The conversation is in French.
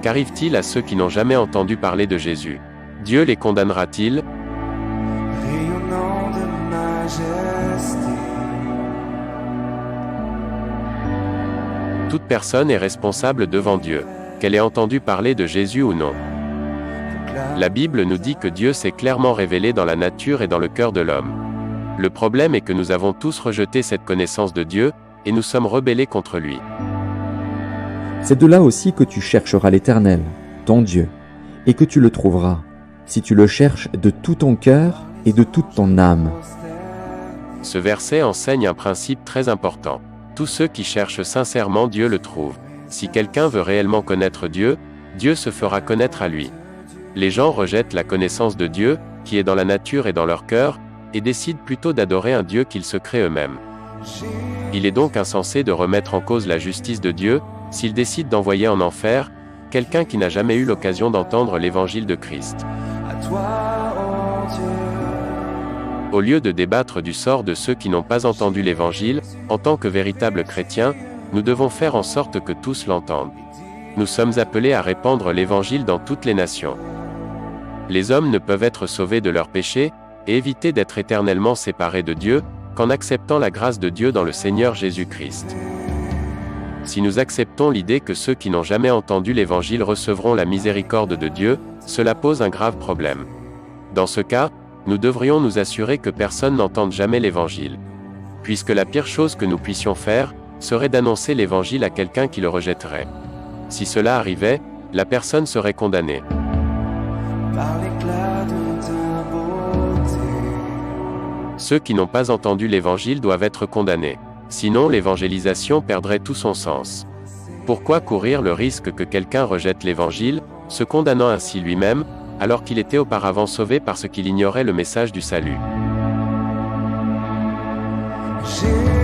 Qu'arrive-t-il à ceux qui n'ont jamais entendu parler de Jésus? Dieu les condamnera-t-il? Rayonnant de majesté. Toute personne est responsable devant Dieu, qu'elle ait entendu parler de Jésus ou non. La Bible nous dit que Dieu s'est clairement révélé dans la nature et dans le cœur de l'homme. Le problème est que nous avons tous rejeté cette connaissance de Dieu, et nous sommes rebellés contre lui. C'est de là aussi que tu chercheras l'Éternel, ton Dieu, et que tu le trouveras, si tu le cherches de tout ton cœur et de toute ton âme. Ce verset enseigne un principe très important. Tous ceux qui cherchent sincèrement Dieu le trouvent. Si quelqu'un veut réellement connaître Dieu, Dieu se fera connaître à lui. Les gens rejettent la connaissance de Dieu, qui est dans la nature et dans leur cœur, et décident plutôt d'adorer un Dieu qu'ils se créent eux-mêmes. Il est donc insensé de remettre en cause la justice de Dieu, s'il décide d'envoyer en enfer quelqu'un qui n'a jamais eu l'occasion d'entendre l'évangile de Christ. À toi, ô Dieu. Au lieu de débattre du sort de ceux qui n'ont pas entendu l'évangile, en tant que véritables chrétiens, nous devons faire en sorte que tous l'entendent. Nous sommes appelés à répandre l'évangile dans toutes les nations. Les hommes ne peuvent être sauvés de leurs péchés, et éviter d'être éternellement séparés de Dieu, qu'en acceptant la grâce de Dieu dans le Seigneur Jésus-Christ. Si nous acceptons l'idée que ceux qui n'ont jamais entendu l'Évangile recevront la miséricorde de Dieu, cela pose un grave problème. Dans ce cas, nous devrions nous assurer que personne n'entende jamais l'Évangile. Puisque la pire chose que nous puissions faire, serait d'annoncer l'Évangile à quelqu'un qui le rejetterait. Si cela arrivait, la personne serait condamnée. Par l'éclat de ta beauté. Ceux qui n'ont pas entendu l'Évangile doivent être condamnés. Sinon l'évangélisation perdrait tout son sens. Pourquoi courir le risque que quelqu'un rejette l'Évangile, se condamnant ainsi lui-même, alors qu'il était auparavant sauvé parce qu'il ignorait le message du salut? J'ai